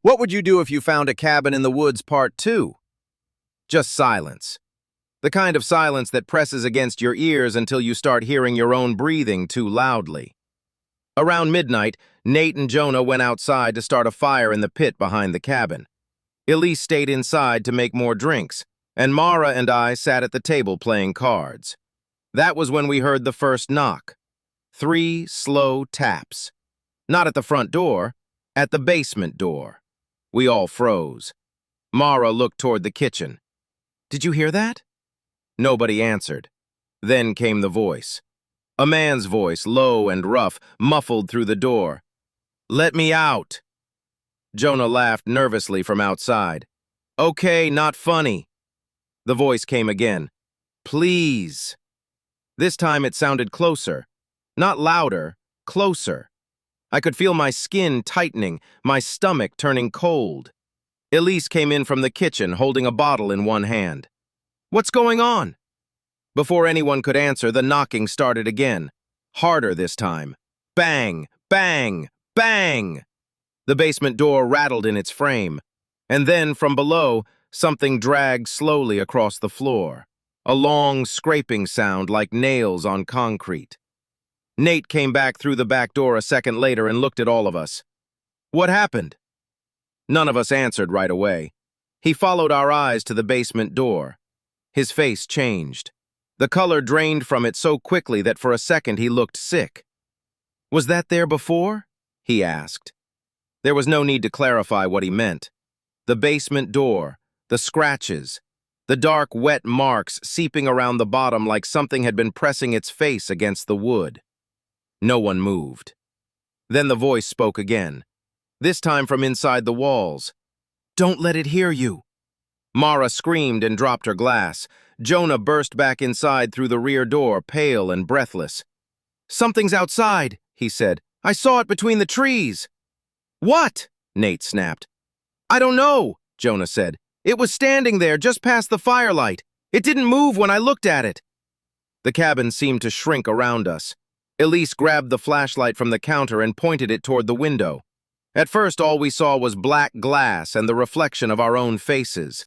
What would you do if you found a cabin in the woods part 2? Just silence. The kind of silence that presses against your ears until you start hearing your own breathing too loudly. Around midnight, Nate and Jonah went outside to start a fire in the pit behind the cabin. Elise stayed inside to make more drinks, and Mara and I sat at the table playing cards. That was when we heard the first knock. 3 slow taps. Not at the front door, at the basement door. We all froze. Mara looked toward the kitchen. "Did you hear that?" Nobody answered. Then came the voice. A man's voice, low and rough, muffled through the door. "Let me out." Jonah laughed nervously from outside. "Okay, not funny." The voice came again. "Please." This time it sounded closer. Not louder, closer. I could feel my skin tightening, my stomach turning cold. Elise came in from the kitchen, holding a bottle in one hand. "What's going on?" Before anyone could answer, the knocking started again. Harder this time. Bang, bang, bang! The basement door rattled in its frame. And then, from below, something dragged slowly across the floor. A long, scraping sound like nails on concrete. Nate came back through the back door a second later and looked at all of us. "What happened?" None of us answered right away. He followed our eyes to the basement door. His face changed. The color drained from it so quickly that for a second he looked sick. "Was that there before?" he asked. There was no need to clarify what he meant. The basement door, the scratches, the dark, wet marks seeping around the bottom like something had been pressing its face against the wood. No one moved. Then the voice spoke again, this time from inside the walls. "Don't let it hear you." Mara screamed and dropped her glass. Jonah burst back inside through the rear door, pale and breathless. "Something's outside," he said. "I saw it between the trees." "What?" Nate snapped. "I don't know," Jonah said. "It was standing there just past the firelight. It didn't move when I looked at it." The cabin seemed to shrink around us. Elise grabbed the flashlight from the counter and pointed it toward the window. At first, all we saw was black glass and the reflection of our own faces.